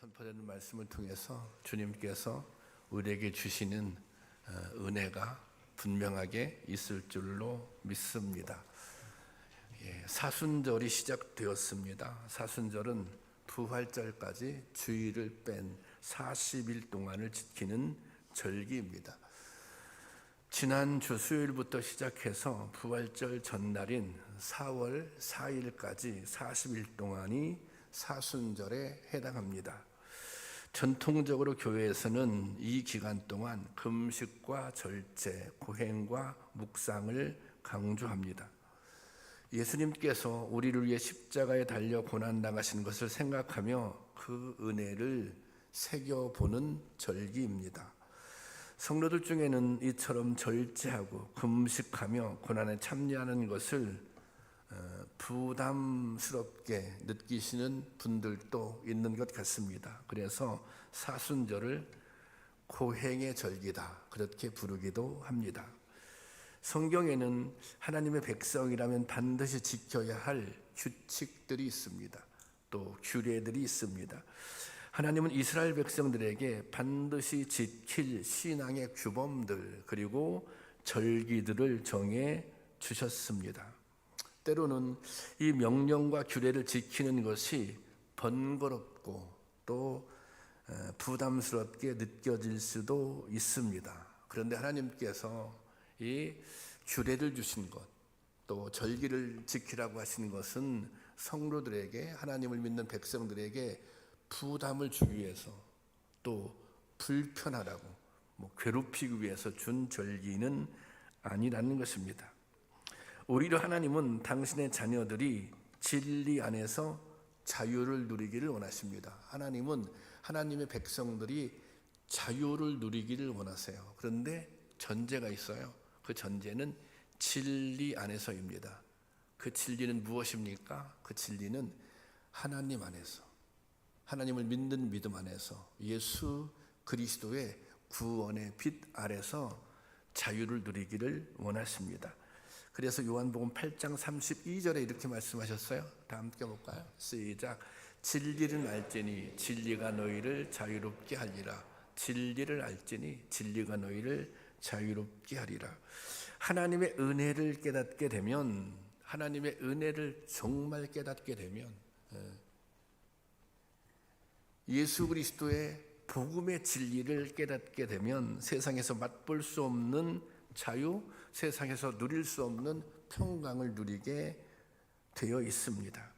선포되는 말씀을 통해서 주님께서 우리에게 주시는 은혜가 분명하게 있을 줄로 믿습니다. 사순절이 시작되었습니다. 사순절은 부활절까지 주일을 뺀 40일 동안을 지키는 절기입니다. 지난주 수요일부터 시작해서 부활절 전날인 4월 4일까지 40일 동안이 사순절에 해당합니다. 전통적으로 교회에서는 이 기간 동안 금식과 절제, 고행과 묵상을 강조합니다. 예수님께서 우리를 위해 십자가에 달려 고난당하신 것을 생각하며 그 은혜를 새겨보는 절기입니다. 성도들 중에는 이처럼 절제하고 금식하며 고난에 참여하는 것을 부담스럽게 느끼시는 분들도 있는 것 같습니다. 그래서 사순절을 고행의 절기다 그렇게 부르기도 합니다. 성경에는 하나님의 백성이라면 반드시 지켜야 할 규칙들이 있습니다. 또 규례들이 있습니다. 하나님은 이스라엘 백성들에게 반드시 지킬 신앙의 규범들 그리고 절기들을 정해 주셨습니다. 때로는 이 명령과 규례를 지키는 것이 번거롭고 또 부담스럽게 느껴질 수도 있습니다. 그런데 하나님께서 이 규례를 주신 것, 또 절기를 지키라고 하시는 것은 성도들에게, 하나님을 믿는 백성들에게 부담을 주기 위해서, 또 불편하라고 괴롭히기 위해서 준 절기는 아니라는 것입니다. 오히려 하나님은 당신의 자녀들이 진리 안에서 자유를 누리기를 원하십니다. 하나님은 하나님의 백성들이 자유를 누리기를 원하세요. 그런데 전제가 있어요. 그 전제는 진리 안에서입니다. 그 진리는 무엇입니까? 그 진리는 하나님 안에서, 하나님을 믿는 믿음 안에서, 예수 그리스도의 구원의 빛 아래서 자유를 누리기를 원하십니다. 그래서 요한복음 8장 32절에 이렇게 말씀하셨어요. 다 함께 볼까요? 시작. 진리를 알지니 진리가 너희를 자유롭게 하리라. 진리를 알지니 진리가 너희를 자유롭게 하리라. 하나님의 은혜를 깨닫게 되면, 하나님의 은혜를 정말 깨닫게 되면, 예수 그리스도의 복음의 진리를 깨닫게 되면 세상에서 맛볼 수 없는 자유, 세상에서 누릴 수 없는 평강을 누리게 되어 있습니다.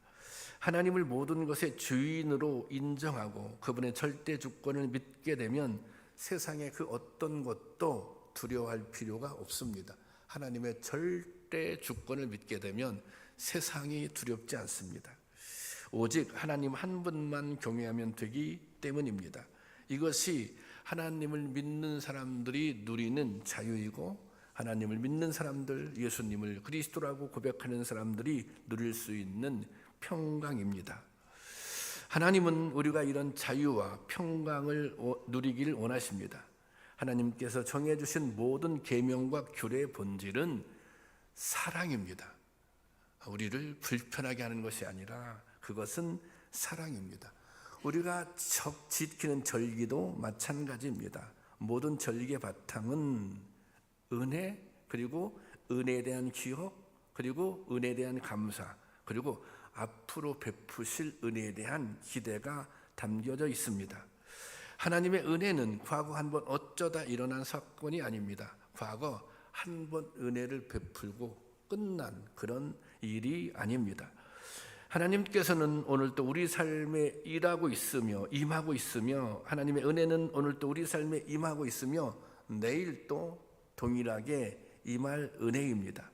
하나님을 모든 것의 주인으로 인정하고 그분의 절대 주권을 믿게 되면 세상의 그 어떤 것도 두려워할 필요가 없습니다. 하나님의 절대 주권을 믿게 되면 세상이 두렵지 않습니다. 오직 하나님 한 분만 경외하면 되기 때문입니다. 이것이 하나님을 믿는 사람들이 누리는 자유이고, 하나님을 믿는 사람들, 예수님을 그리스도라고 고백하는 사람들이 누릴 수 있는 평강입니다. 하나님은 우리가 이런 자유와 평강을 누리기를 원하십니다. 하나님께서 정해주신 모든 계명과 규례의 본질은 사랑입니다. 우리를 불편하게 하는 것이 아니라 그것은 사랑입니다. 우리가 지키는 절기도 마찬가지입니다. 모든 절기의 바탕은 은혜, 그리고 은혜에 대한 기억, 그리고 은혜에 대한 감사, 그리고 앞으로 베푸실 은혜에 대한 기대가 담겨져 있습니다. 하나님의 은혜는 과거 한번 어쩌다 일어난 사건이 아닙니다. 과거 한번 은혜를 베풀고 끝난 그런 일이 아닙니다. 하나님께서는 오늘도 우리 삶에 일하고 있으며 임하고 있으며, 하나님의 은혜는 오늘도 우리 삶에 임하고 있으며 내일 또 동일하게 임할 은혜입니다.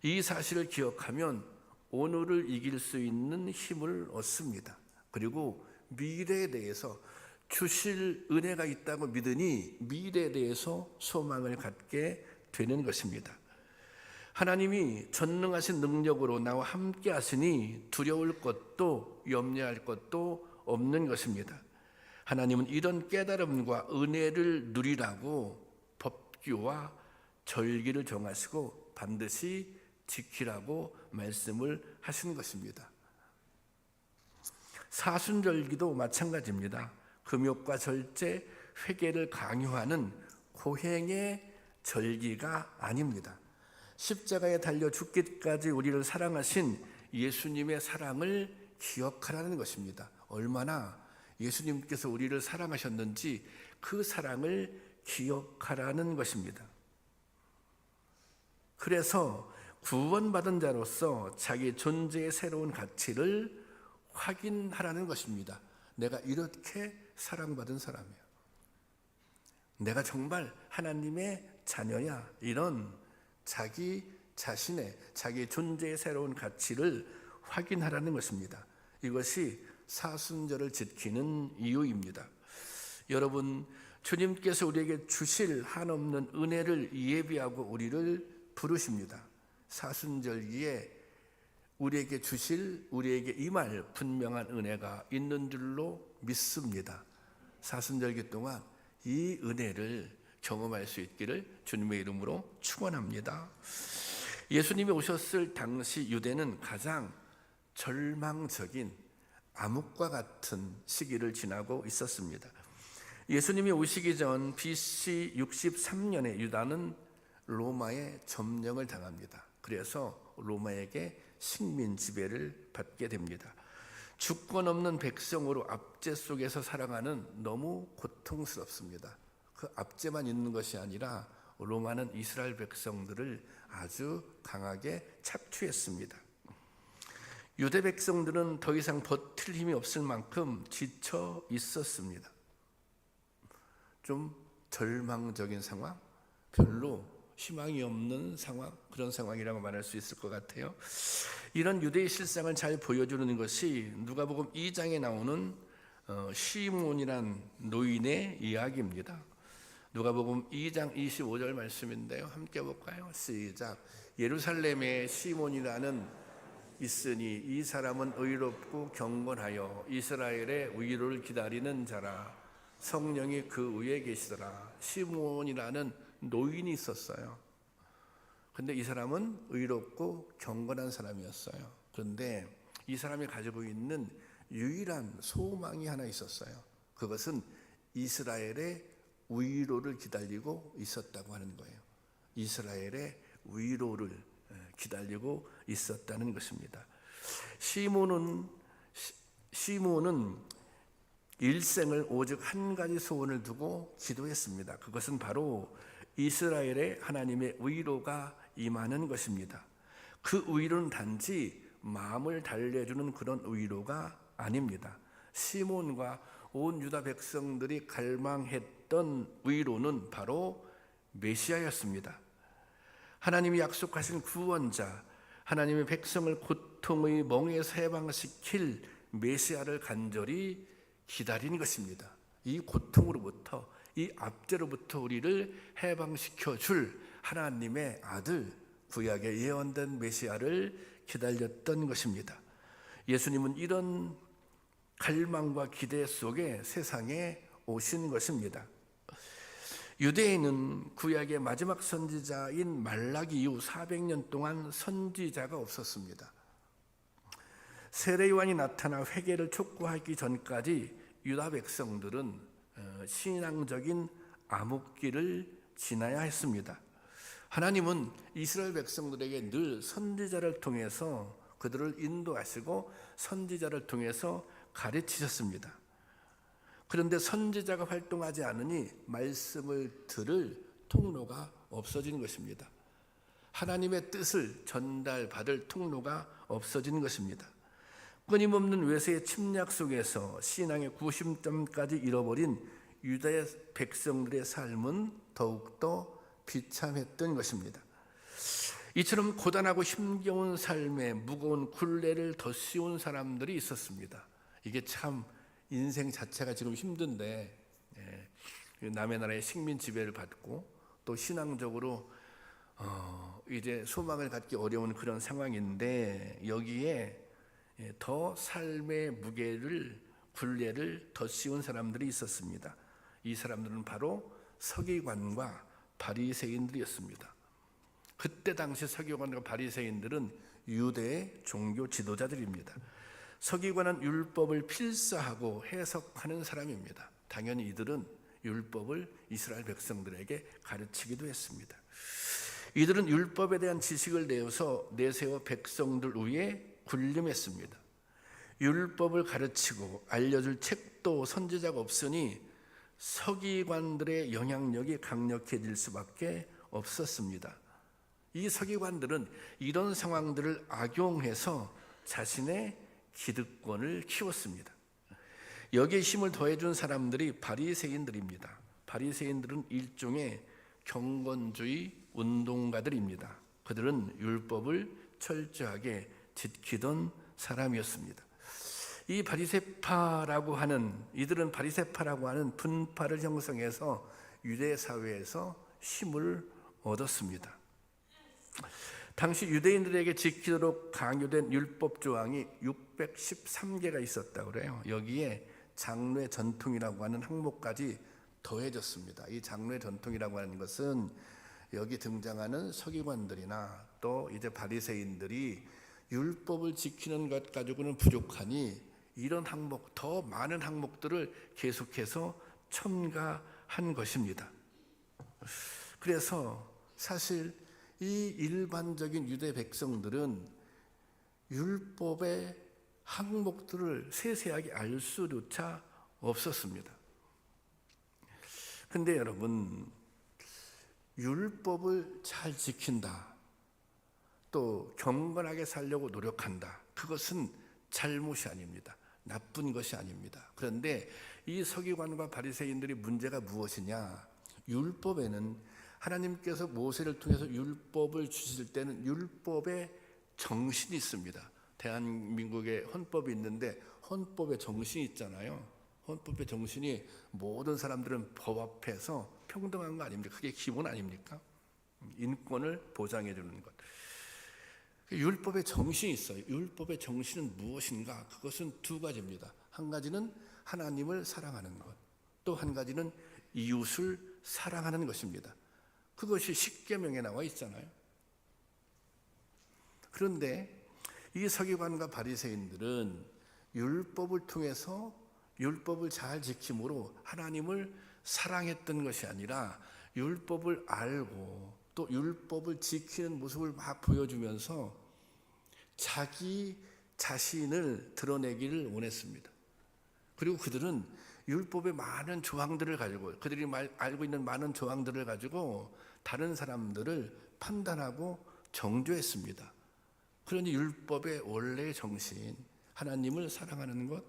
이 사실을 기억하면 오늘을 이길 수 있는 힘을 얻습니다. 그리고 미래에 대해서 주실 은혜가 있다고 믿으니 미래에 대해서 소망을 갖게 되는 것입니다. 하나님이 전능하신 능력으로 나와 함께 하시니 두려울 것도 염려할 것도 없는 것입니다. 하나님은 이런 깨달음과 은혜를 누리라고 법규와 절기를 정하시고 반드시 지키라고 말씀을 하신 것입니다. 사순절기도 마찬가지입니다. 금욕과 절제, 회개를 강요하는 고행의 절기가 아닙니다. 십자가에 달려 죽기까지 우리를 사랑하신 예수님의 사랑을 기억하라는 것입니다. 얼마나 예수님께서 우리를 사랑하셨는지 그 사랑을 기억하라는 것입니다. 그래서 구원받은 자로서 자기 존재의 새로운 가치를 확인하라는 것입니다. 내가 이렇게 사랑받은 사람이야. 내가 정말 하나님의 자녀야. 이런 자기 자신의, 자기 존재의 새로운 가치를 확인하라는 것입니다. 이것이 사순절을 지키는 이유입니다. 여러분, 주님께서 우리에게 주실 한없는 은혜를 예비하고 우리를 부르십니다. 사순절기에 우리에게 주실, 우리에게 임할 분명한 은혜가 있는 줄로 믿습니다. 사순절기 동안 이 은혜를 경험할 수 있기를 주님의 이름으로 축원합니다. 예수님이 오셨을 당시 유대는 가장 절망적인 암흑과 같은 시기를 지나고 있었습니다. 예수님이 오시기 전 BC 63년에 유다는 로마의 점령을 당합니다. 그래서 로마에게 식민 지배를 받게 됩니다. 주권 없는 백성으로 압제 속에서 살아가는 너무 고통스럽습니다. 그 압제만 있는 것이 아니라 로마는 이스라엘 백성들을 아주 강하게 착취했습니다. 유대 백성들은 더 이상 버틸 힘이 없을 만큼 지쳐 있었습니다. 좀 절망적인 상황, 별로 희망이 없는 상황, 그런 상황이라고 말할 수 있을 것 같아요. 이런 유대의 실상을 잘 보여주는 것이 누가복음 2장에 나오는 시몬이란 노인의 이야기입니다. 누가복음 2장 25절 말씀인데요. 함께 볼까요? 시작. 예루살렘에 시몬이라는 있으니 이 사람은 의롭고 경건하여 이스라엘의 위로를 기다리는 자라. 성령이 그 위에 계시더라. 시몬이라는 노인이 있었어요. 근데 이 사람은 의롭고 경건한 사람이었어요. 그런데 이 사람이 가지고 있는 유일한 소망이 하나 있었어요. 그것은 이스라엘의 위로를 기다리고 있었다고 하는 거예요. 이스라엘의 위로를 기다리고 있었다는 것입니다. 시몬은 일생을 오직 한 가지 소원을 두고 기도했습니다. 그것은 바로 이스라엘의 하나님의 위로가 임하는 것입니다. 그 위로는 단지 마음을 달래주는 그런 위로가 아닙니다. 시몬과 온 유다 백성들이 갈망했던 위로는 바로 메시아였습니다. 하나님이 약속하신 구원자, 하나님의 백성을 고통의 멍에서 해방시킬 메시아를 간절히 기다리는 것입니다. 이 고통으로부터, 이 압제로부터 우리를 해방시켜 줄 하나님의 아들, 구약에 예언된 메시아를 기다렸던 것입니다. 예수님은 이런 갈망과 기대 속에 세상에 오신 것입니다. 유대인은 구약의 마지막 선지자인 말라기 이후 400년 동안 선지자가 없었습니다. 세례요한이 나타나 회개를 촉구하기 전까지 유다 백성들은 신앙적인 암흑기를 지나야 했습니다. 하나님은 이스라엘 백성들에게 늘 선지자를 통해서 그들을 인도하시고 선지자를 통해서 가르치셨습니다. 그런데 선지자가 활동하지 않으니 말씀을 들을 통로가 없어진 것입니다. 하나님의 뜻을 전달받을 통로가 없어진 것입니다. 끊임없는 외세의 침략 속에서 신앙의 구심점까지 잃어버린 유다의 백성들의 삶은 더욱더 비참했던 것입니다. 이처럼 고단하고 힘겨운 삶에 무거운 굴레를 더 씌운 사람들이 있었습니다. 이게 참 인생 자체가 지금 힘든데 남의 나라의 식민 지배를 받고 또 신앙적으로 이제 소망을 갖기 어려운 그런 상황인데 여기에 더 삶의 무게를 굴레를 더 씌운 사람들이 있었습니다. 이 사람들은 바로 서기관과 바리새인들이었습니다. 그때 당시 서기관과 바리새인들은 유대의 종교 지도자들입니다. 서기관은 율법을 필사하고 해석하는 사람입니다. 당연히 이들은 율법을 이스라엘 백성들에게 가르치기도 했습니다. 이들은 율법에 대한 지식을 내세워 백성들 위에 군림했습니다. 율법을 가르치고 알려줄 책도 선지자가 없으니 서기관들의 영향력이 강력해질 수밖에 없었습니다. 이 서기관들은 이런 상황들을 악용해서 자신의 기득권을 키웠습니다. 여기에 힘을 더해준 사람들이 바리새인들입니다. 바리새인들은 일종의 경건주의 운동가들입니다. 그들은 율법을 철저하게 지키던 사람이었습니다. 이들은 바리새파라고 하는 분파를 형성해서 유대 사회에서 힘을 얻었습니다. 당시 유대인들에게 지키도록 강요된 율법 조항이 613개가 있었다고 그래요. 여기에 장로의 전통이라고 하는 항목까지 더해졌습니다. 이 장로의 전통이라고 하는 것은 여기 등장하는 서기관들이나 또 이제 바리새인들이 율법을 지키는 것 가지고는 부족하니 이런 항목, 더 많은 항목들을 계속해서 첨가한 것입니다. 그래서 사실 이 일반적인 유대 백성들은 율법의 항목들을 세세하게 알 수조차 없었습니다. 근데 여러분, 율법을 잘 지킨다, 또 경건하게 살려고 노력한다, 그것은 잘못이 아닙니다. 나쁜 것이 아닙니다. 그런데 이 서기관과 바리새인들의 문제가 무엇이냐? 율법에는 하나님께서 모세를 통해서 율법을 주실 때는 율법의 정신이 있습니다. 대한민국에 헌법이 있는데 헌법의 정신이 있잖아요. 헌법의 정신이 모든 사람들은 법 앞에서 평등한 거 아닙니까? 그게 기본 아닙니까? 인권을 보장해 주는 것. 율법의 정신이 있어요. 율법의 정신은 무엇인가? 그것은 두 가지입니다. 한 가지는 하나님을 사랑하는 것, 또 한 가지는 이웃을 사랑하는 것입니다. 그것이 십계명에 나와 있잖아요. 그런데 이 서기관과 바리새인들은 율법을 통해서 율법을 잘 지킴으로 하나님을 사랑했던 것이 아니라 율법을 알고 또 율법을 지키는 모습을 막 보여주면서 자기 자신을 드러내기를 원했습니다. 그리고 그들은 율법의 많은 조항들을 가지고, 그들이 알고 있는 많은 조항들을 가지고 다른 사람들을 판단하고 정죄했습니다. 그러니 율법의 원래의 정신, 하나님을 사랑하는 것,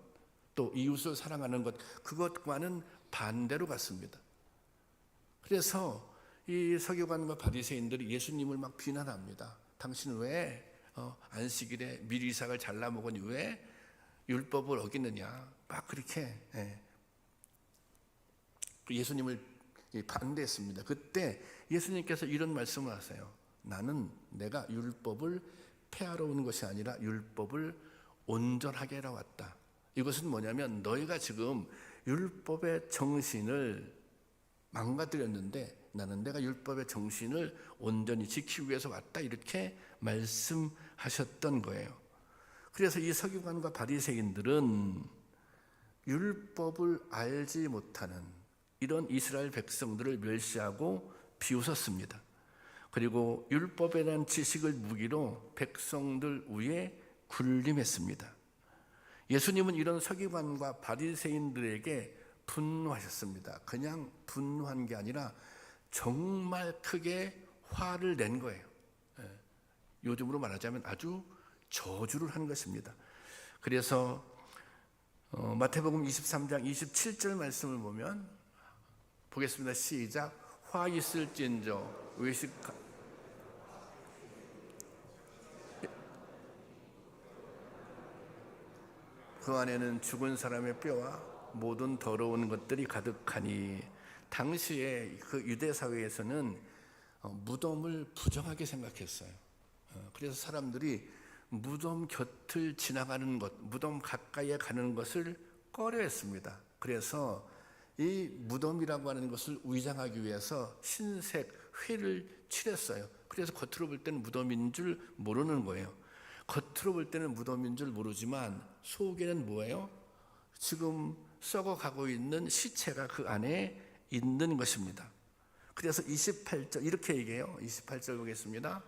또 이웃을 사랑하는 것, 그것과는 반대로 갔습니다. 그래서 이 서기관과 바리새인들이 예수님을 막 비난합니다. 당신은 왜 안식일에 미리삭을 잘라 먹으니 왜 율법을 어기느냐, 막 그렇게 예수님을 반대했습니다. 그때 예수님께서 이런 말씀을 하세요. 내가 율법을 폐하러 온 것이 아니라 율법을 온전하게 하러 왔다. 이것은 뭐냐면 너희가 지금 율법의 정신을 망가뜨렸는데 내가 율법의 정신을 온전히 지키기 위해서 왔다, 이렇게 말씀하셨던 거예요. 그래서 이 서기관과 바리새인들은 율법을 알지 못하는 이런 이스라엘 백성들을 멸시하고 비웃었습니다. 그리고 율법에 대한 지식을 무기로 백성들 위에 군림했습니다. 예수님은 이런 서기관과 바리새인들에게 분노하셨습니다. 그냥 분노한 게 아니라 정말 크게 화를 낸 거예요. 요즘으로 말하자면 아주 저주를 한 것입니다. 그래서 마태복음 23장 27절 말씀을 보면, 보겠습니다. 시작. 화 있을진저 그 안에는 죽은 사람의 뼈와 모든 더러운 것들이 가득하니. 당시에 그 유대 사회에서는 무덤을 부정하게 생각했어요. 그래서 사람들이 무덤 곁을 지나가는 것, 무덤 가까이에 가는 것을 꺼려했습니다. 그래서 이 무덤이라고 하는 것을 위장하기 위해서 흰색 회를 칠했어요. 그래서 겉으로 볼 때는 무덤인 줄 모르는 거예요. 겉으로 볼 때는 무덤인 줄 모르지만 속에는 뭐예요? 지금 썩어가고 있는 시체가 그 안에 있는 것입니다. 그래서 28절 이렇게 얘기해요. 28절 보겠습니다.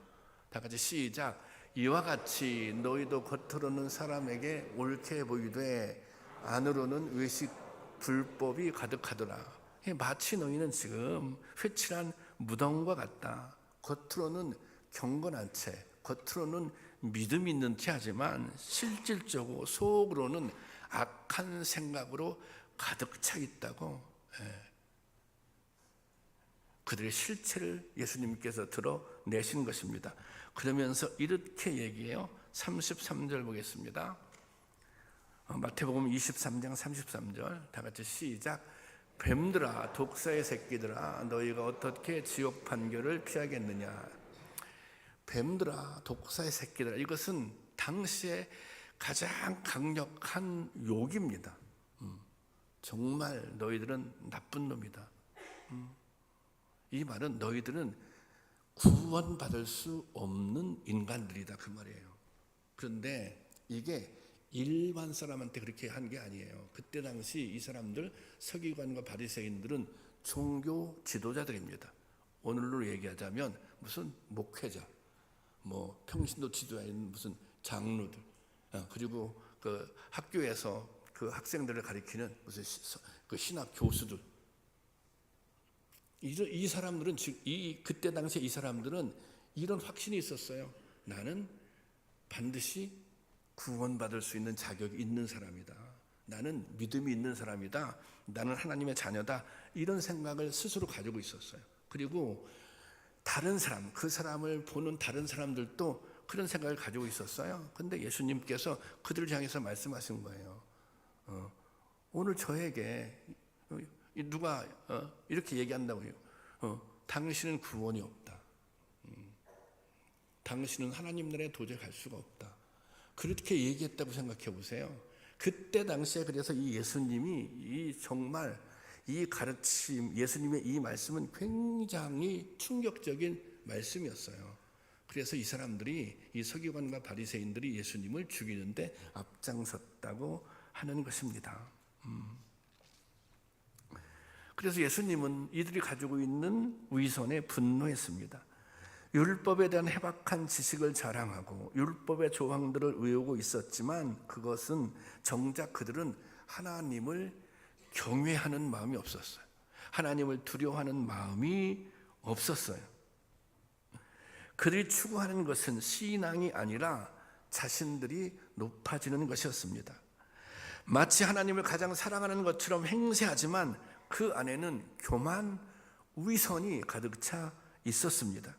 다 같이 시작. 이와 같이 너희도 겉으로는 사람에게 옳게 보이되 안으로는 외식 불법이 가득하더라. 마치 너희는 지금 회칠한 무덤과 같다. 겉으로는 경건한 채, 겉으로는 믿음 있는 체 하지만 실질적으로 속으로는 악한 생각으로 가득 차 있다고. 그들의 실체를 예수님께서 드러내신 것입니다. 그러면서 이렇게 얘기해요. 33절 보겠습니다. 마태복음 23장 33절 다 같이 시작. 뱀들아 독사의 새끼들아 너희가 어떻게 지옥 판결을 피하겠느냐. 뱀들아 독사의 새끼들아, 이것은 당시에 가장 강력한 욕입니다. 정말 너희들은 나쁜 놈이다. 이 말은 너희들은 구원받을 수 없는 인간들이다 그 말이에요. 그런데 이게 일반 사람한테 그렇게 한 게 아니에요. 그때 당시 이 사람들 서기관과 바리새인들은 종교 지도자들입니다. 오늘로 얘기하자면 무슨 목회자, 뭐 평신도 지도자인 무슨 장로들, 그리고 그 학교에서 그 학생들을 가리키는 무슨 그 신학 교수들. 이 사람들은 그때 당시에 이 사람들은 이런 확신이 있었어요. 나는 반드시 구원받을 수 있는 자격이 있는 사람이다. 나는 믿음이 있는 사람이다. 나는 하나님의 자녀다. 이런 생각을 스스로 가지고 있었어요. 그리고 다른 사람, 그 사람을 보는 다른 사람들도 그런 생각을 가지고 있었어요. 근데 예수님께서 그들을 향해서 말씀하신 거예요. 오늘 저에게 누가 이렇게 얘기한다고요. 당신은 구원이 없다. 당신은 하나님 나라에 도저히 갈 수가 없다. 그렇게 얘기했다고 생각해 보세요. 그때 당시에 그래서 이 예수님이 정말 이 가르침, 예수님의 이 말씀은 굉장히 충격적인 말씀이었어요. 그래서 이 사람들이, 이 서기관과 바리새인들이 예수님을 죽이는데 앞장섰다고 하는 것입니다. 그래서 예수님은 이들이 가지고 있는 위선에 분노했습니다. 율법에 대한 해박한 지식을 자랑하고 율법의 조항들을 외우고 있었지만 그것은 정작 그들은 하나님을 경외하는 마음이 없었어요. 하나님을 두려워하는 마음이 없었어요. 그들이 추구하는 것은 신앙이 아니라 자신들이 높아지는 것이었습니다. 마치 하나님을 가장 사랑하는 것처럼 행세하지만 그 안에는 교만, 위선이 가득 차 있었습니다.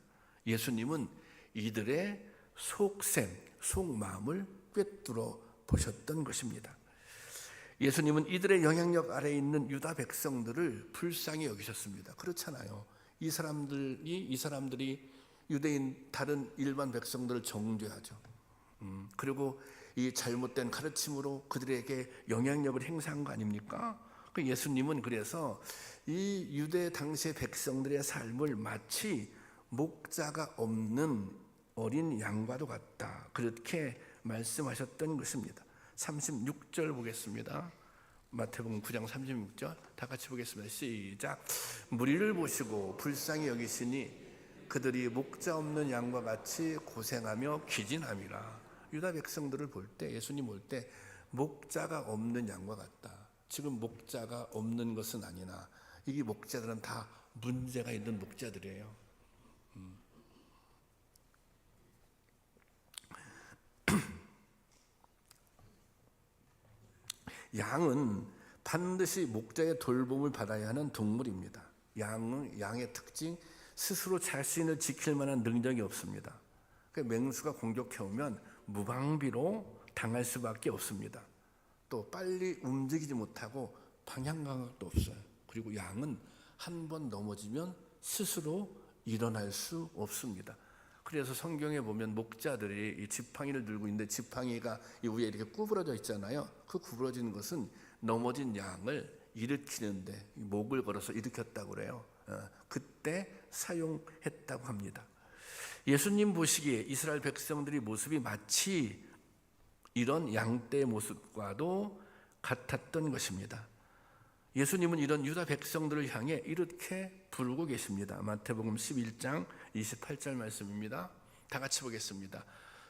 예수님은 이들의 속셈, 속마음을 꿰뚫어 보셨던 것입니다. 예수님은 이들의 영향력 아래에 있는 유다 백성들을 불쌍히 여기셨습니다. 그렇잖아요. 이 사람들이 유대인 다른 일반 백성들을 정죄하죠. 그리고 이 잘못된 가르침으로 그들에게 영향력을 행사한 거 아닙니까? 예수님은 그래서 이 유대 당시의 백성들의 삶을 마치 목자가 없는 어린 양과도 같다. 그렇게 말씀하셨던 것입니다. 36절 보겠습니다. 마태복음 9장 36절 다 같이 보겠습니다. 시작. 무리를 보시고 불쌍히 여기시니 그들이 목자 없는 양과 같이 고생하며 기진함이라. 유다 백성들을 볼 때, 예수님 볼 때 목자가 없는 양과 같다. 지금 목자가 없는 것은 아니나 이 목자들은 다 문제가 있는 목자들이에요. 양은 반드시 목자의 돌봄을 받아야 하는 동물입니다. 양의 특징, 스스로 자신을 지킬 만한 능력이 없습니다. 맹수가 공격해 오면 무방비로 당할 수밖에 없습니다. 또 빨리 움직이지 못하고 방향 감각도 없어요. 그리고 양은 한 번 넘어지면 스스로 일어날 수 없습니다. 그래서 성경에 보면 목자들이 이 지팡이를 들고 있는데 지팡이가 이 위에 이렇게 구부러져 있잖아요. 그 구부러진 것은 넘어진 양을 일으키는데 목을 걸어서 일으켰다고 그래요. 그때 사용했다고 합니다. 예수님 보시기에 이스라엘 백성들의 모습이 마치 이런 양떼의 모습과도 같았던 것입니다. 예수님은 이런 유다 백성들을 향해 이렇게 부르고 계십니다. 마태복음 11장 28절 말씀입니다. 다 같이 보겠습니다.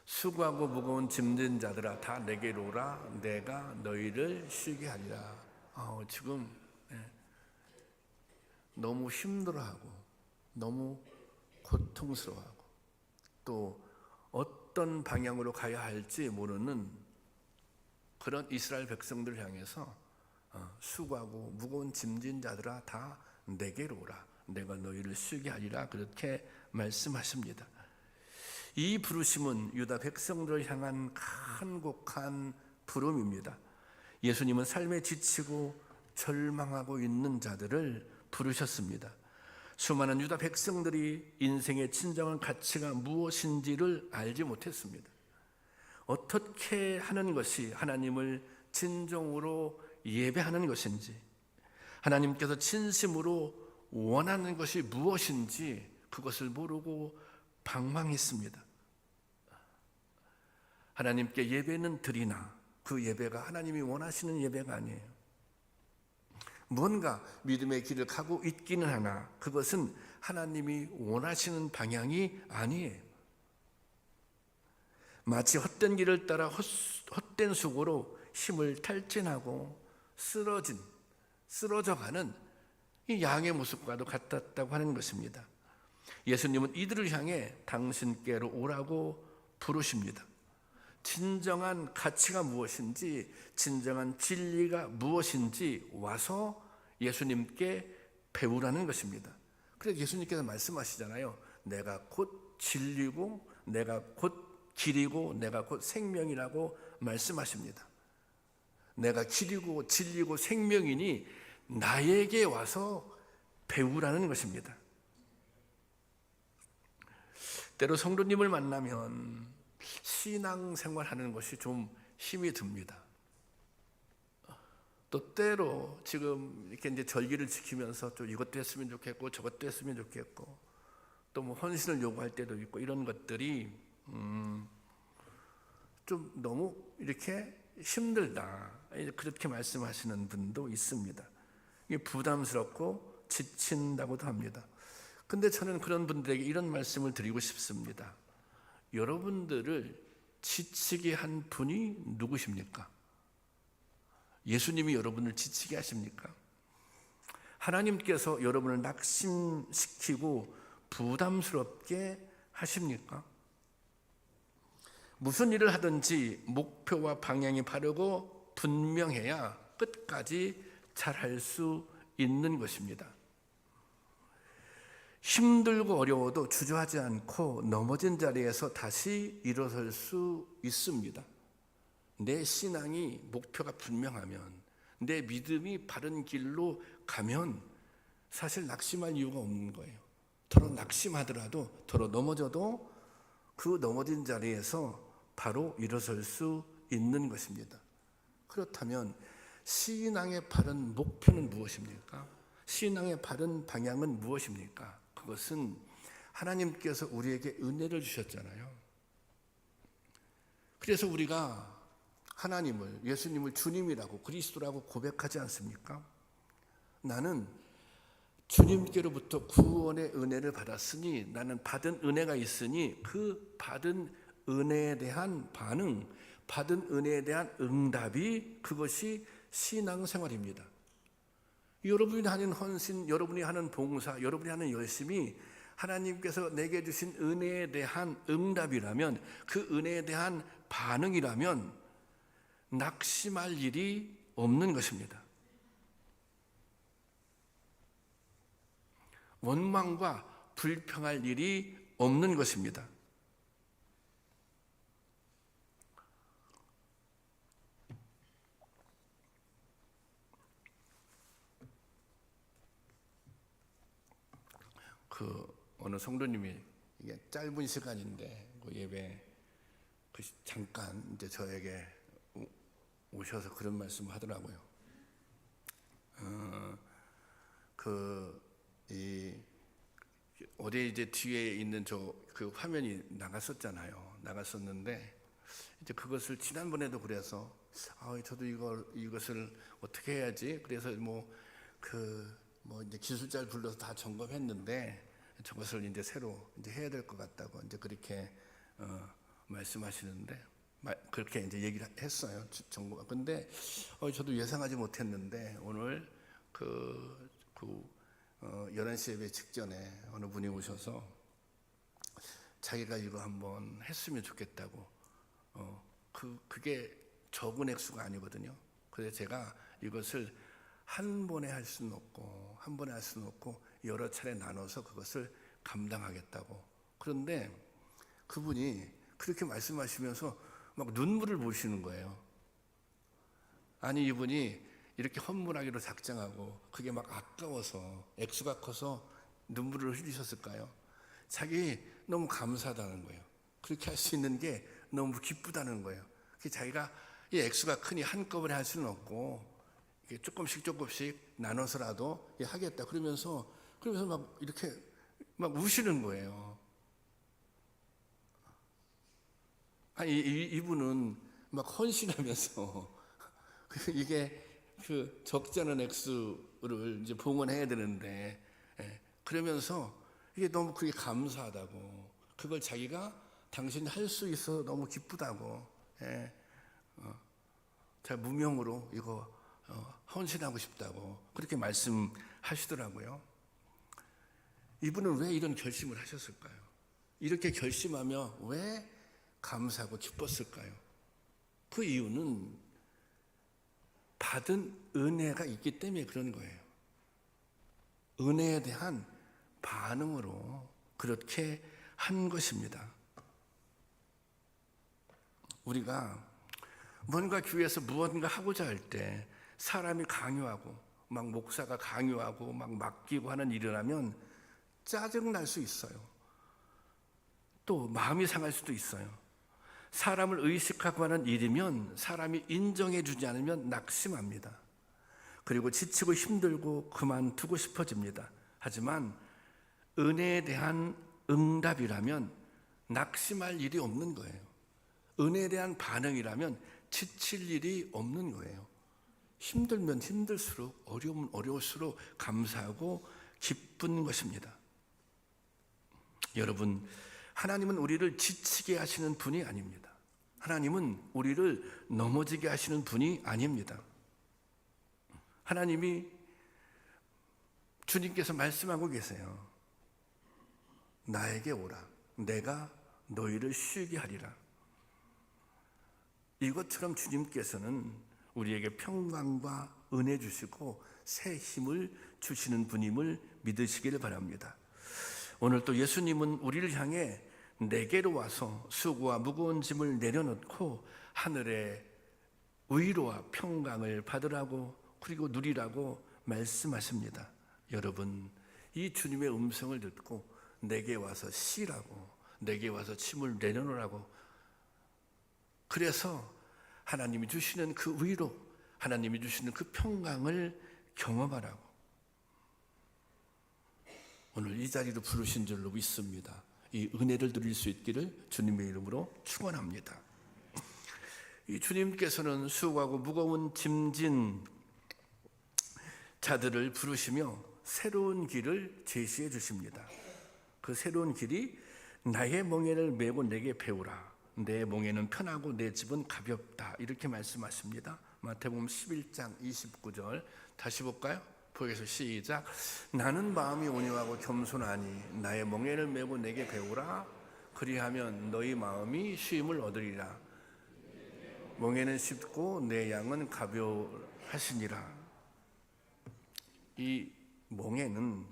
수고하고 무거운 짐진 자들아 다 내게로 오라. 내가 너희를 쉬게 하리라. 지금 너무 힘들어하고 너무 고통스러워하고 또 어떤 방향으로 가야 할지 모르는 그런 이스라엘 백성들을 향해서 수고하고 무거운 짐진 자들아 다 내게로 오라. 내가 너희를 쉬게 하리라. 그렇게 말씀하십니다. 이 부르심은 유다 백성들을 향한 간곡한 부름입니다. 예수님은 삶에 지치고 절망하고 있는 자들을 부르셨습니다. 수많은 유다 백성들이 인생의 진정한 가치가 무엇인지를 알지 못했습니다. 어떻게 하는 것이 하나님을 진정으로 예배하는 것인지, 하나님께서 진심으로 원하는 것이 무엇인지 그것을 모르고 방황했습니다. 하나님께 예배는 드리나 그 예배가 하나님이 원하시는 예배가 아니에요. 뭔가 믿음의 길을 가고 있기는 하나 그것은 하나님이 원하시는 방향이 아니에요. 마치 헛된 길을 따라 헛된 수고로 힘을 탈진하고 쓰러져가는 이 양의 모습과도 같았다고 하는 것입니다. 예수님은 이들을 향해 당신께로 오라고 부르십니다. 진정한 가치가 무엇인지, 진정한 진리가 무엇인지 와서 예수님께 배우라는 것입니다. 그래서 예수님께서 말씀하시잖아요. 내가 곧 진리고 내가 곧 길이고 내가 곧 생명이라고 말씀하십니다. 내가 길이고 진리고 생명이니 나에게 와서 배우라는 것입니다. 때로 성도님을 만나면 신앙생활하는 것이 좀 힘이 듭니다. 또 때로 지금 이렇게 이제 절기를 지키면서 좀 이것도 했으면 좋겠고 저것도 했으면 좋겠고 또 뭐 헌신을 요구할 때도 있고 이런 것들이 좀 너무 이렇게 힘들다 그렇게 말씀하시는 분도 있습니다. 이게 부담스럽고 지친다고도 합니다. 근데 저는 그런 분들에게 이런 말씀을 드리고 싶습니다. 여러분들을 지치게 한 분이 누구십니까? 예수님이 여러분을 지치게 하십니까? 하나님께서 여러분을 낙심시키고 부담스럽게 하십니까? 무슨 일을 하든지 목표와 방향이 바르고 분명해야 끝까지 잘할 수 있는 것입니다. 힘들고 어려워도 주저하지 않고 넘어진 자리에서 다시 일어설 수 있습니다. 내 신앙이 목표가 분명하면, 내 믿음이 바른 길로 가면 사실 낙심할 이유가 없는 거예요. 더러 낙심하더라도, 더러 넘어져도 그 넘어진 자리에서 바로 일어설 수 있는 것입니다. 그렇다면 신앙의 바른 목표는 무엇입니까? 신앙의 바른 방향은 무엇입니까? 그것은 하나님께서 우리에게 은혜를 주셨잖아요. 그래서 우리가 하나님을, 예수님을 주님이라고 그리스도라고 고백하지 않습니까? 나는 주님께로부터 구원의 은혜를 받았으니 나는 받은 은혜가 있으니 그 받은 은혜에 대한 반응, 받은 은혜에 대한 응답이 그것이 신앙생활입니다. 여러분이 하는 헌신, 여러분이 하는 봉사, 여러분이 하는 열심이 하나님께서 내게 주신 은혜에 대한 응답이라면, 그 은혜에 대한 반응이라면 낙심할 일이 없는 것입니다. 원망과 불평할 일이 없는 것입니다. 어느 성도님이 이게 짧은 시간인데 그 예배 잠깐 이제 저에게 오셔서 그런 말씀을 하더라고요. 어제 이제 뒤에 있는 그 화면이 나갔었는데 이제 그것을 지난번에도 그래서 저도 이것을 어떻게 해야지, 그래서 이제 기술자를 불러서 다 점검했는데 저것을 이제 새로 이제 해야 될 것 같다고 이제 그렇게 말씀하시는데, 그렇게 이제 얘기를 했어요. 점검. 근데 저도 예상하지 못했는데 오늘 11시 예배 직전에 어느 분이 오셔서 자기가 이거 한번 했으면 좋겠다고. 그게 적은 액수가 아니거든요. 그래서 제가 이것을 한 번에 할 수는 없고 여러 차례 나눠서 그것을 감당하겠다고. 그런데 그분이 그렇게 말씀하시면서 막 눈물을 보시는 거예요. 아니, 이분이 이렇게 헌물하기로 작정하고 그게 막 아까워서 액수가 커서 눈물을 흘리셨을까요? 자기 너무 감사하다는 거예요. 그렇게 할 수 있는 게 너무 기쁘다는 거예요. 자기가 이 액수가 크니 한꺼번에 할 수는 없고 조금씩 나눠서라도 하겠다. 그러면서 막 이렇게 막 우시는 거예요. 아니, 이분은 막 헌신하면서 이게 적지 않은 액수를 이제 봉헌해야 되는데, 그러면서 이게 너무 그게 감사하다고, 그걸 자기가 당신이 할 수 있어서 너무 기쁘다고, 제가 무명으로 이거 헌신하고 싶다고 그렇게 말씀하시더라고요. 이분은 왜 이런 결심을 하셨을까요? 이렇게 결심하며 왜 감사하고 기뻤을까요? 그 이유는 받은 은혜가 있기 때문에 그런 거예요. 은혜에 대한 반응으로 그렇게 한 것입니다. 우리가 뭔가 교회에서 무언가 하고자 할 때 사람이 강요하고 막 목사가 강요하고 막 맡기고 하는 일을 하면 짜증날 수 있어요. 또 마음이 상할 수도 있어요. 사람을 의식하고 하는 일이면 사람이 인정해 주지 않으면 낙심합니다. 그리고 지치고 힘들고 그만두고 싶어집니다. 하지만 은혜에 대한 응답이라면 낙심할 일이 없는 거예요. 은혜에 대한 반응이라면 지칠 일이 없는 거예요. 힘들면 힘들수록, 어려우면 어려울수록 감사하고 기쁜 것입니다. 여러분, 하나님은 우리를 지치게 하시는 분이 아닙니다. 하나님은 우리를 넘어지게 하시는 분이 아닙니다. 하나님이, 주님께서 말씀하고 계세요. 나에게 오라. 내가 너희를 쉬게 하리라. 이것처럼 주님께서는 우리에게 평강과 은혜 주시고 새 힘을 주시는 분임을 믿으시기를 바랍니다. 오늘 또 예수님은 우리를 향해 내게로 와서 수고와 무거운 짐을 내려놓고 하늘의 위로와 평강을 받으라고, 그리고 누리라고 말씀하십니다. 여러분, 이 주님의 음성을 듣고 내게 와서 쉬라고, 내게 와서 짐을 내려놓으라고, 그래서 하나님이 주시는 그 위로, 하나님이 주시는 그 평강을 경험하라고 오늘 이 자리로 부르신 줄로 믿습니다. 이 은혜를 누릴 수 있기를 주님의 이름으로 축원합니다. 이 주님께서는 수고하고 무거운 짐진 자들을 부르시며 새로운 길을 제시해 주십니다. 그 새로운 길이 나의 멍에를 메고 내게 배우라. 내 멍에는 편하고 내 집은 가볍다. 이렇게 말씀하십니다. 마태복음 11장 29절 다시 볼까요? 보여서 시작. 나는 마음이 온유하고 겸손하니 나의 멍에를 메고 내게 배우라. 그리하면 너희 마음이 쉼을 얻으리라. 멍에는 쉽고 내 양은 가벼우하시니라. 이 멍에는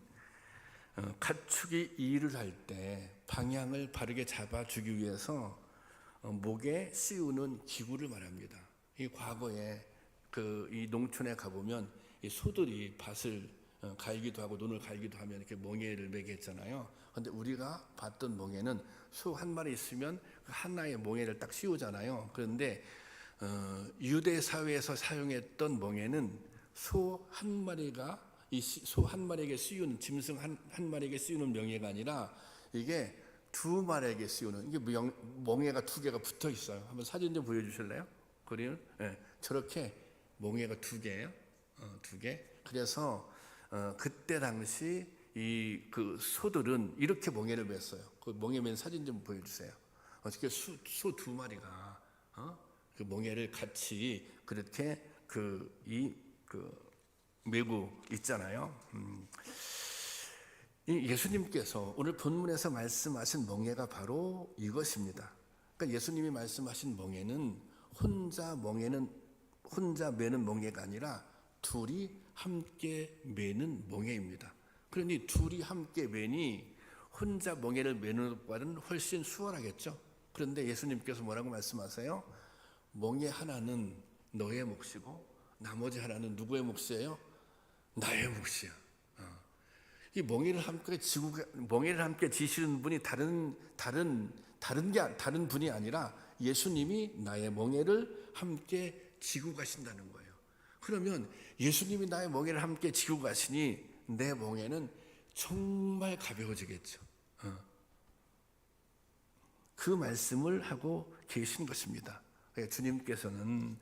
가축이 일을 할 때 방향을 바르게 잡아주기 위해서 목에 씌우는 기구를 말합니다. 이 과거에 이 농촌에 가보면 이 소들이 밭을 갈기도 하고 논을 갈기도 하면 이렇게 멍에를 매게 했잖아요. 그런데 우리가 봤던 멍에는 소 한 마리 있으면 그 하나의 멍에를 딱 씌우잖아요. 그런데 유대 사회에서 사용했던 멍에는 소 한 마리가 이 소 한 마리에게 씌우는, 짐승 한 마리에게 씌우는 멍에가 아니라 이게 두 마리에게 씌우는, 이게 멍에가 두 개가 붙어 있어요. 한번 사진 좀 보여주실래요? 그림? 네, 저렇게 멍에가 두 개예요. 두 개. 그래서 그때 당시 이 그 소들은 이렇게 멍에를 맸어요. 그 멍에 맨 사진 좀 보여주세요. 어떻게 소 두 마리가 그 멍에를 같이 그렇게 메고 있잖아요. 이 예수님께서 오늘 본문에서 말씀하신 멍에가 바로 이것입니다. 그러니까 예수님이 말씀하신 멍에는 혼자 매는 멍에가 아니라 둘이 함께 매는 멍에입니다. 그러니 둘이 함께 매니 혼자 멍에를 매는 것보다는 훨씬 수월하겠죠. 그런데 예수님께서 뭐라고 말씀하세요? 멍에 하나는 너의 몫이고 나머지 하나는 누구의 몫이에요? 나의 몫이야. 이 멍에를 함께 지시는 분이 다른 분이 아니라 예수님이 나의 멍에를 함께 지고 가신다는 거예요. 그러면 예수님이 나의 멍에를 함께 지고 가시니 내 멍에는 정말 가벼워지겠죠. 그 말씀을 하고 계신 것입니다. 주님께서는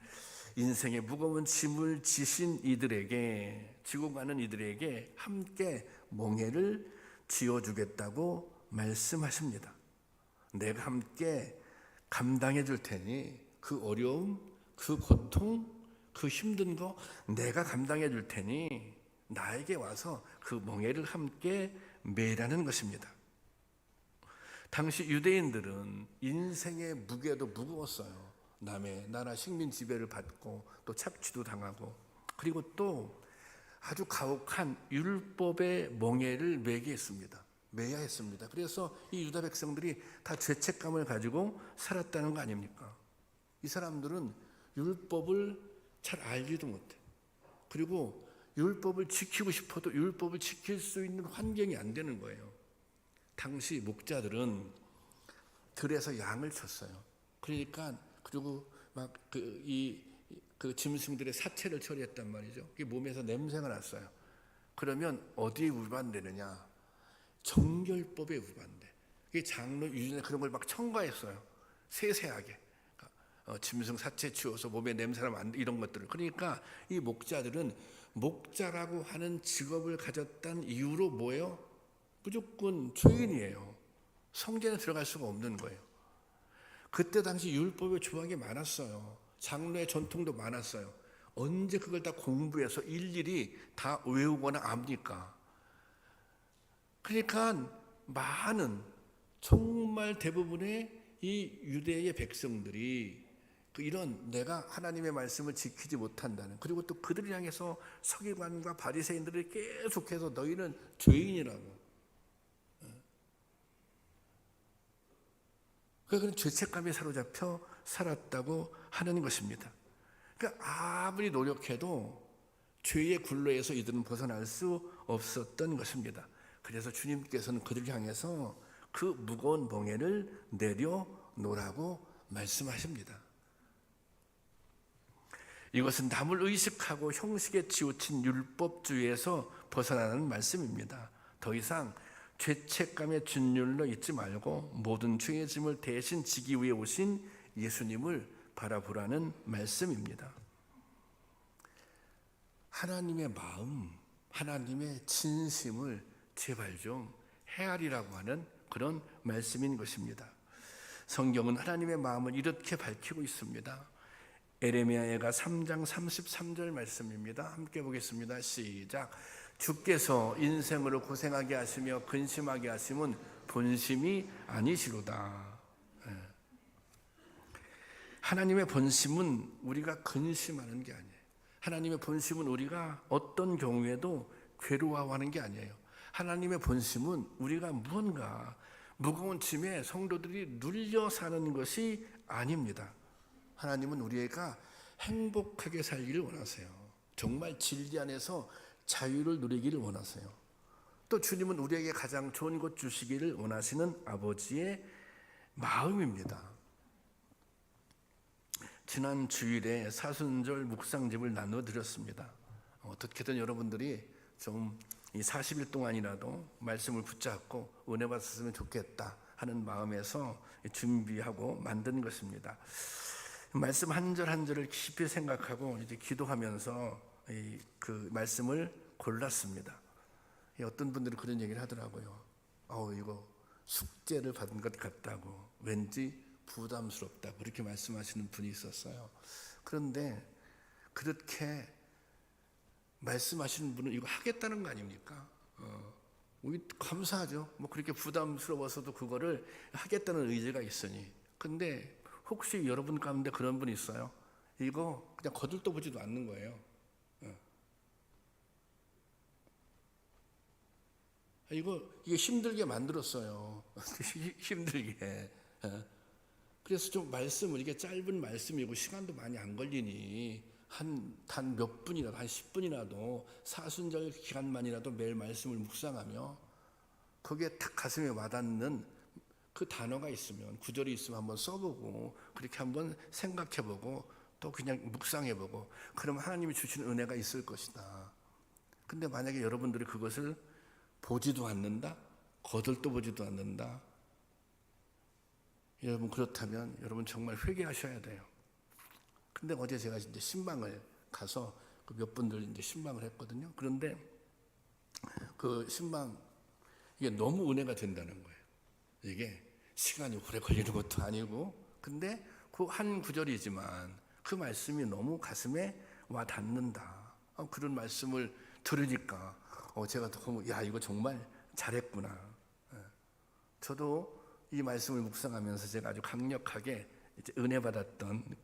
인생의 무거운 짐을 지고 가는 이들에게 함께 멍에를 지어주겠다고 말씀하십니다. 내가 함께 감당해 줄 테니 그 어려움, 그 고통, 그 힘든 거 내가 감당해 줄 테니 나에게 와서 그 멍에를 함께 매라는 것입니다. 당시 유대인들은 인생의 무게도 무거웠어요. 남의 나라 식민 지배를 받고 또 착취도 당하고, 그리고 또 아주 가혹한 율법의 멍에를 매야 했습니다. 그래서 이 유다 백성들이 다 죄책감을 가지고 살았다는 거 아닙니까? 이 사람들은 율법을 잘 알지도 못해. 그리고 율법을 지키고 싶어도 율법을 지킬 수 있는 환경이 안 되는 거예요. 당시 목자들은 들에서 양을 쳤어요. 그러니까 그리고 막 그 짐승들의 사체를 처리했단 말이죠. 그게 몸에서 냄새가 났어요. 그러면 어디에 위반되느냐? 정결법에 위반돼. 이게 장로 유전에 그런 걸 막 첨가했어요. 세세하게. 짐승 사체 치워서 몸에 냄새나면 안 돼, 이런 것들을. 그러니까 이 목자들은 목자라고 하는 직업을 가졌다는 이유로 뭐예요? 무조건 죄인이에요. 성전에 들어갈 수가 없는 거예요. 그때 당시 율법의 조항이 많았어요. 장로의 전통도 많았어요. 언제 그걸 다 공부해서 일일이 다 외우거나 압니까? 그러니까 정말 대부분의 이 유대의 백성들이 이런 내가 하나님의 말씀을 지키지 못한다는, 그리고 또 그들을 향해서 서기관과 바리새인들이 계속해서 너희는 죄인이라고, 그러니까 죄책감에 사로잡혀 살았다고 하는 것입니다. 그러니까 아무리 노력해도 죄의 굴레에서 이들은 벗어날 수 없었던 것입니다. 그래서 주님께서는 그들을 향해서 그 무거운 멍에를 내려놓으라고 말씀하십니다. 이것은 남을 의식하고 형식에 치우친 율법주의에서 벗어나는 말씀입니다. 더 이상 죄책감의 준율로 있지 말고 모든 죄의 짐을 대신 지기 위해 오신 예수님을 바라보라는 말씀입니다. 하나님의 마음, 하나님의 진심을 제발 좀 헤아리라고 하는 그런 말씀인 것입니다. 성경은 하나님의 마음을 이렇게 밝히고 있습니다. 에레미야가 3장 33절 말씀입니다. 함께 보겠습니다. 시작. 주께서 인생으로 고생하게 하시며 근심하게 하심은 본심이 아니시로다. 하나님의 본심은 우리가 근심하는 게 아니에요. 하나님의 본심은 우리가 어떤 경우에도 괴로워하는 게 아니에요. 하나님의 본심은 우리가 무언가 무거운 짐에 성도들이 눌려 사는 것이 아닙니다. 하나님은 우리가 행복하게 살기를 원하세요. 정말 진리 안에서 자유를 누리기를 원하세요. 또 주님은 우리에게 가장 좋은 것 주시기를 원하시는 아버지의 마음입니다. 지난 주일에 사순절 묵상집을 나눠드렸습니다. 어떻게든 여러분들이 좀 이 40일 동안이라도 말씀을 붙잡고 은혜 받았으면 좋겠다 하는 마음에서 준비하고 만든 것입니다. 말씀 한 절 한 절을 깊이 생각하고 이제 기도하면서 그 말씀을 골랐습니다. 어떤 분들은 그런 얘기를 하더라고요. 이거 숙제를 받은 것 같다고, 왠지 부담스럽다고 그렇게 말씀하시는 분이 있었어요. 그런데 그렇게 말씀하시는 분은 이거 하겠다는 거 아닙니까? 우리 감사하죠. 뭐 그렇게 부담스러워서도 그거를 하겠다는 의지가 있으니. 근데 혹시 여러분 가운데 그런 분이 있어요? 이거 그냥 거들떠 보지도 않는 거예요. 이게 힘들게 만들었어요. 힘들게. 그래서 좀 말씀을, 이게 짧은 말씀이고 시간도 많이 안 걸리니 단 몇 분이라도, 한 10분이라도 사순절 기간만이라도 매일 말씀을 묵상하며 거기에 탁 가슴에 와닿는 그 단어가 있으면, 구절이 있으면 한번 써보고 그렇게 한번 생각해보고 또 그냥 묵상해보고, 그러면 하나님이 주시는 은혜가 있을 것이다. 근데 만약에 여러분들이 그것을 보지도 않는다, 거들떠 보지도 않는다, 여러분 그렇다면 여러분 정말 회개하셔야 돼요. 근데 어제 제가 이제 신방을 가서 몇 분들 이제 신방을 했거든요. 그런데 그 신방, 이게 너무 은혜가 된다는 거예요. 이게 시간이 오래 걸리는 것도 아니고, 근데 그 한 구절이지만 그 말씀이 너무 가슴에 와 닿는다. 그런 말씀을 들으니까 제가 너무, 이거 정말 잘했구나. 저도 이 말씀을 묵상하면서 제가 아주 강력하게 이제 은혜 받았던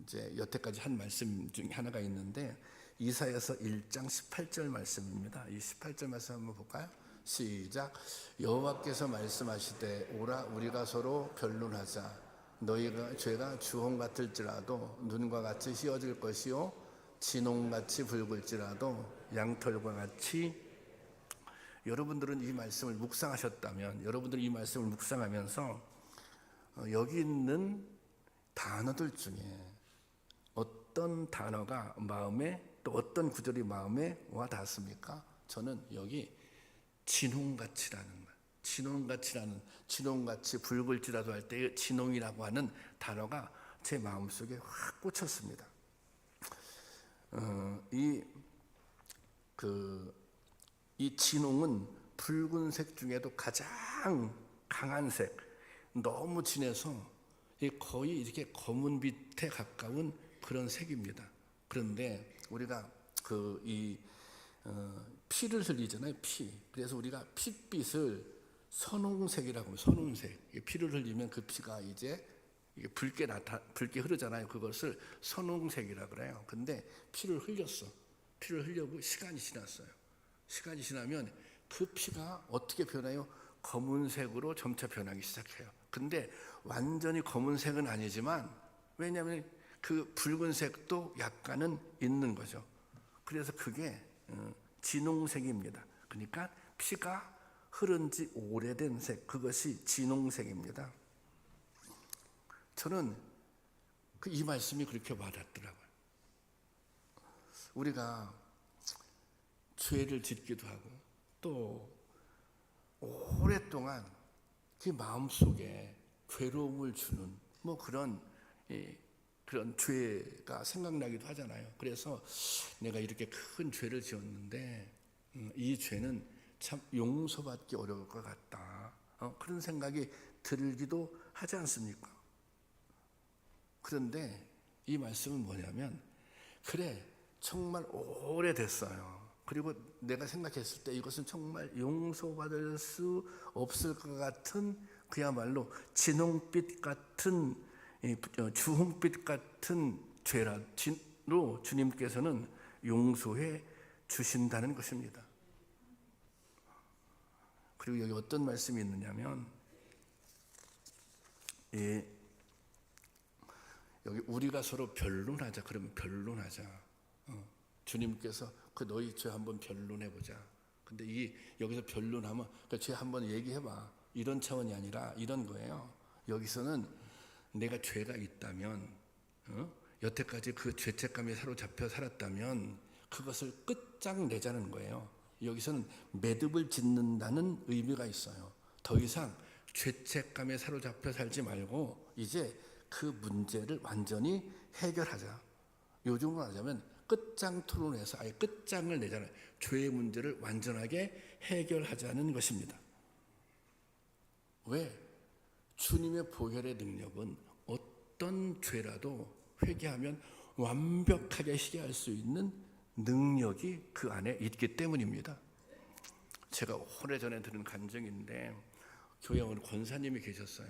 이제 여태까지 한 말씀 중에 하나가 있는데, 이사야서 1장 18절 말씀입니다. 이 18절 말씀 한번 볼까요? 시작. 여호와께서 말씀하시되 오라 우리가 서로 변론하자. 너희가 죄가 주홍 같을지라도 눈과 같이 휘어질 것이요 진홍같이 붉을지라도 양털과 같이. 여러분들은 이 말씀을 묵상하셨다면, 여러분들은 이 말씀을 묵상하면서 여기 있는 단어들 중에 어떤 단어가 마음에, 또 어떤 구절이 마음에 와 닿습니까? 저는 여기 진홍같이라는 말, 진홍같이 붉을지라도 할 때 진홍이라고 하는 단어가 제 마음속에 확 꽂혔습니다. 이 진홍은 붉은색 중에도 가장 강한 색, 너무 진해서 거의 이렇게 검은빛에 가까운 그런 색입니다. 그런데 우리가 피를 흘리잖아요, 피. 그래서 우리가 핏빛을 선홍색이라고 해요. 선홍색. 피를 흘리면 그 피가 이제 이게 붉게 흐르잖아요. 그것을 선홍색이라 그래요. 근데 피를 흘려고 시간이 지났어요. 시간이 지나면 그 피가 어떻게 변해요? 검은색으로 점차 변하기 시작해요. 근데 완전히 검은색은 아니지만, 왜냐하면 그 붉은색도 약간은 있는 거죠. 그래서 그게 진홍색입니다. 그러니까 피가 흐른 지 오래된 색, 그것이 진홍색입니다. 저는 이 말씀이 그렇게 와닿더라고요. 우리가 죄를 짓기도 하고 또 오랫동안 그 마음속에 괴로움을 주는 그런 죄가 생각나기도 하잖아요. 그래서 내가 이렇게 큰 죄를 지었는데 이 죄는 참 용서받기 어려울 것 같다. 그런 생각이 들기도 하지 않습니까? 그런데 이 말씀은 뭐냐면, 그래, 정말 오래됐어요. 그리고 내가 생각했을 때 이것은 정말 용서받을 수 없을 것 같은, 그야말로 진홍빛 같은, 주홍빛 같은 죄로 주님께서는 용서해 주신다는 것입니다. 그리고 여기 어떤 말씀이 있느냐면, 여기 우리가 서로 변론하자. 그러면 변론하자. 주님께서 너희 죄 한번 변론해보자. 근데 여기서 변론하면 죄 한번 얘기해봐, 이런 차원이 아니라 이런 거예요. 여기서는 내가 죄가 있다면, 여태까지 그 죄책감에 사로잡혀 살았다면 그것을 끝장내자는 거예요. 여기서는 매듭을 짓는다는 의미가 있어요. 더 이상 죄책감에 사로잡혀 살지 말고 이제 그 문제를 완전히 해결하자. 요즘으로 하자면 끝장 토론해서 아예 끝장을 내자는, 죄의 문제를 완전하게 해결하자는 것입니다. 왜? 주님의 보혈의 능력은 어떤 죄라도 회개하면 완벽하게 해결할 수 있는 능력이 그 안에 있기 때문입니다. 제가 오래전에 들은 간증인데, 교회 오늘 권사님이 계셨어요.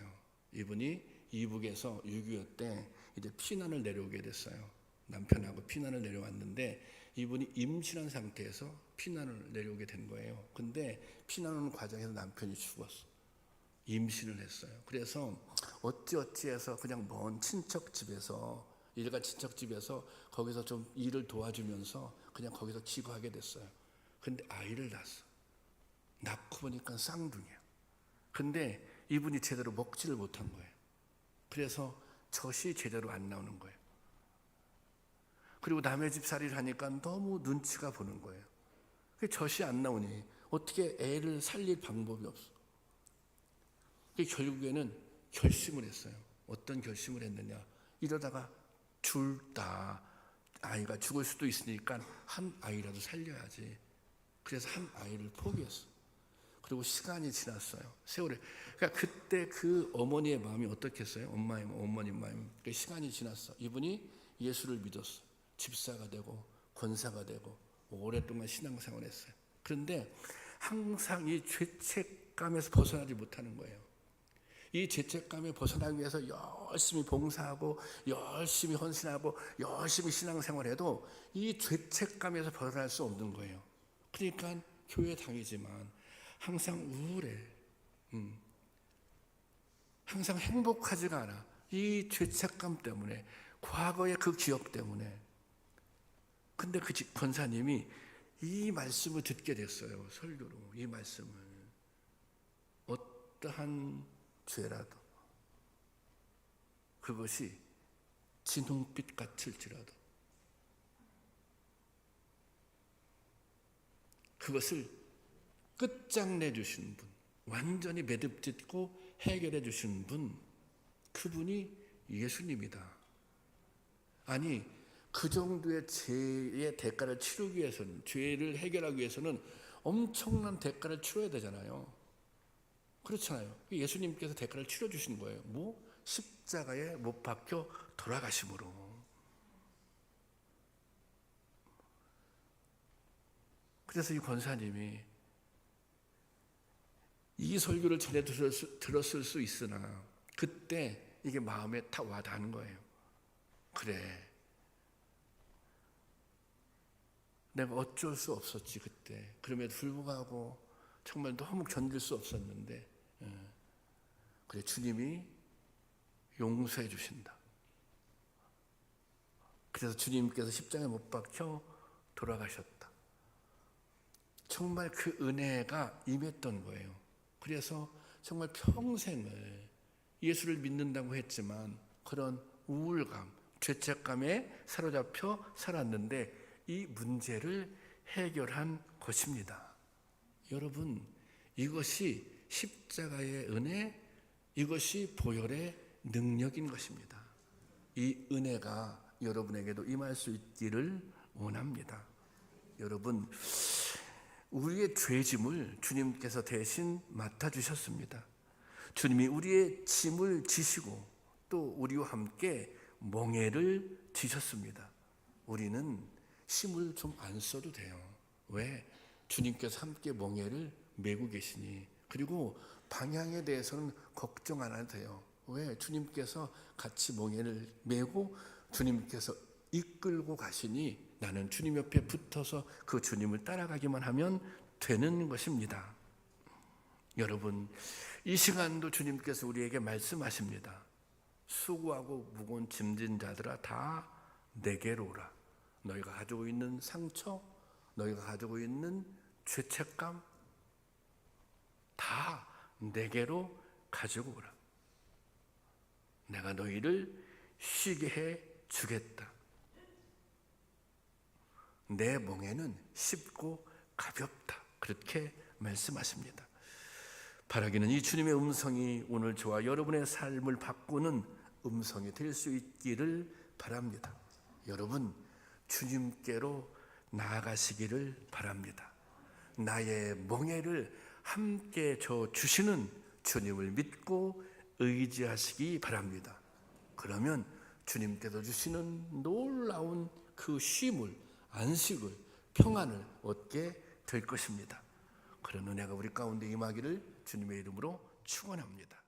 이분이 이북에서 6.25 때 이제 피난을 내려오게 됐어요. 남편하고 피난을 내려왔는데 이분이 임신한 상태에서 피난을 내려오게 된 거예요. 근데 피난하는 과정에서 남편이 죽었어. 임신을 했어요. 그래서 어찌어찌해서 그냥 먼 친척 집에서, 일가 친척 집에서 거기서 좀 일을 도와주면서 그냥 거기서 기거하게 됐어요. 근데 아이를 낳았어. 낳고 보니까 쌍둥이야. 근데 이분이 제대로 먹지를 못한 거예요. 그래서 젖이 제대로 안 나오는 거예요. 그리고 남의 집 살이를 하니까 너무 눈치가 보는 거예요. 젖이 안 나오니 어떻게 애를 살릴 방법이 없어. 결국에는 결심을 했어요. 어떤 결심을 했느냐. 이러다가 둘 다 아이가 죽을 수도 있으니까 한 아이라도 살려야지. 그래서 한 아이를 포기했어. 그리고 시간이 지났어요. 세월이. 그러니까 그때 그 어머니의 마음이 어떻겠어요? 어머님 마음이. 시간이 지났어. 이분이 예수를 믿었어. 집사가 되고 권사가 되고 오랫동안 신앙생활을 했어요. 그런데 항상 이 죄책감에서 벗어나지 못하는 거예요. 이 죄책감에 벗어나기 위해서 열심히 봉사하고 열심히 헌신하고 열심히 신앙생활해도 이 죄책감에서 벗어날 수 없는 거예요. 그러니까 교회 다니지만 항상 우울해. 항상 행복하지가 않아. 이 죄책감 때문에, 과거의 그 기억 때문에. 근데 그 권사님이 이 말씀을 듣게 됐어요. 설교로 이 말씀을. 어떠한 죄라도 그것이 진홍빛 같을지라도 그것을 끝장내 주시는 분, 완전히 매듭 짓고 해결해 주시는 분, 그분이 예수님이다. 아니, 그 정도의 죄의 대가를 치르기 위해서는, 죄를 해결하기 위해서는 엄청난 대가를 치러야 되잖아요. 그렇잖아요. 예수님께서 대가를 치러주신 거예요. 뭐? 십자가에 못 박혀 돌아가심으로. 그래서 이 권사님이 이 설교를 전해 들었을 수 있으나 그때 이게 마음에 다 와닿는 거예요. 그래, 내가 어쩔 수 없었지 그때. 그럼에도 불구하고 정말 너무 견딜 수 없었는데, 그래, 주님이 용서해 주신다. 그래서 주님께서 십자가에 못 박혀 돌아가셨다. 정말 그 은혜가 임했던 거예요. 그래서 정말 평생을 예수를 믿는다고 했지만 그런 우울감, 죄책감에 사로잡혀 살았는데 이 문제를 해결한 것입니다. 여러분, 이것이 십자가의 은혜, 이것이 보혈의 능력인 것입니다. 이 은혜가 여러분에게도 임할 수 있기를 원합니다. 여러분, 우리의 죄짐을 주님께서 대신 맡아주셨습니다. 주님이 우리의 짐을 지시고 또 우리와 함께 멍에를 지셨습니다. 우리는 힘을 좀 안 써도 돼요. 왜? 주님께서 함께 멍에를 메고 계시니. 그리고 방향에 대해서는 걱정 안 해도 돼요. 왜? 주님께서 같이 멍에를 메고 주님께서 이끌고 가시니 나는 주님 옆에 붙어서 그 주님을 따라가기만 하면 되는 것입니다. 여러분, 이 시간도 주님께서 우리에게 말씀하십니다. 수고하고 무거운 짐진 자들아 다 내게로 오라. 너희가 가지고 있는 상처, 너희가 가지고 있는 죄책감 다 내게로 가지고 오라. 내가 너희를 쉬게 해 주겠다. 내 멍에는 쉽고 가볍다. 그렇게 말씀하십니다. 바라기는 이 주님의 음성이 오늘 저와 여러분의 삶을 바꾸는 음성이 될 수 있기를 바랍니다. 여러분, 주님께로 나아가시기를 바랍니다. 나의 멍에를 함께 져 주시는 주님을 믿고 의지하시기 바랍니다. 그러면 주님께서 주시는 놀라운 그 쉼을, 안식을, 평안을 얻게 될 것입니다. 그런 은혜가 우리 가운데 임하기를 주님의 이름으로 축원합니다.